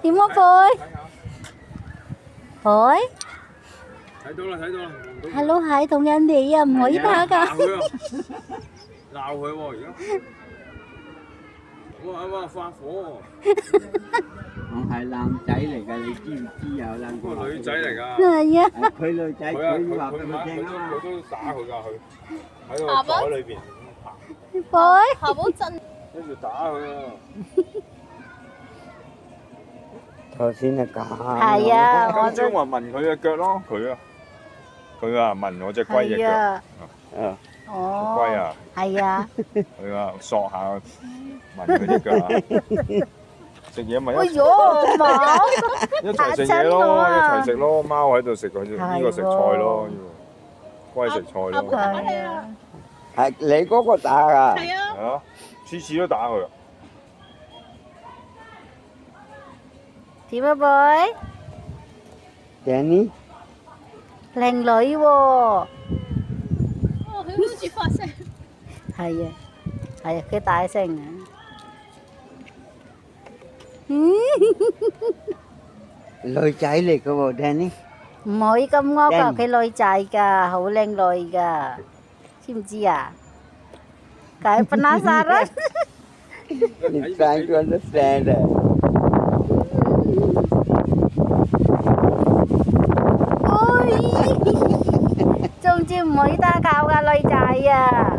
點啊，貝？貝睇到啦，睇到啦。 ，Hello，係同人哋啊，唔可以拍㗎。鬧佢喎，而家。哇！發火我係男仔嚟㗎，你知唔知啊？兩喎，個女仔嚟㗎。係啊，佢女仔，佢話俾我聽啊嘛。佢都打佢㗎，佢喺個袋裏邊貝，好冇真。跟住打佢啊！頭先係假。係啊，我張華聞佢嘅腳咯，佢啊聞我隻龜隻腳，啊，哦，龜哦，啊，係啊，佢啊索下聞佢隻腳啊，食嘢咪哎呦，冇，一齊食嘢咯，一齊食咯，貓喺度食佢呢個食菜咯，龜食菜咯，係啊，係你嗰個打㗎。係啊。係啊，次次都打佢。點啊，貝？ Danny，靚女喎，哦，佢好似發聲。係啊，係啊，佢大聲啊。嗯，女仔嚟㗎喎，Danny。唔可以咁惡㗎，靚佢女仔㗎，好靚女㗎，知唔知啊？Kayak penasaran? He's trying to understand it. 總之唔可以打交㗎，女仔啊！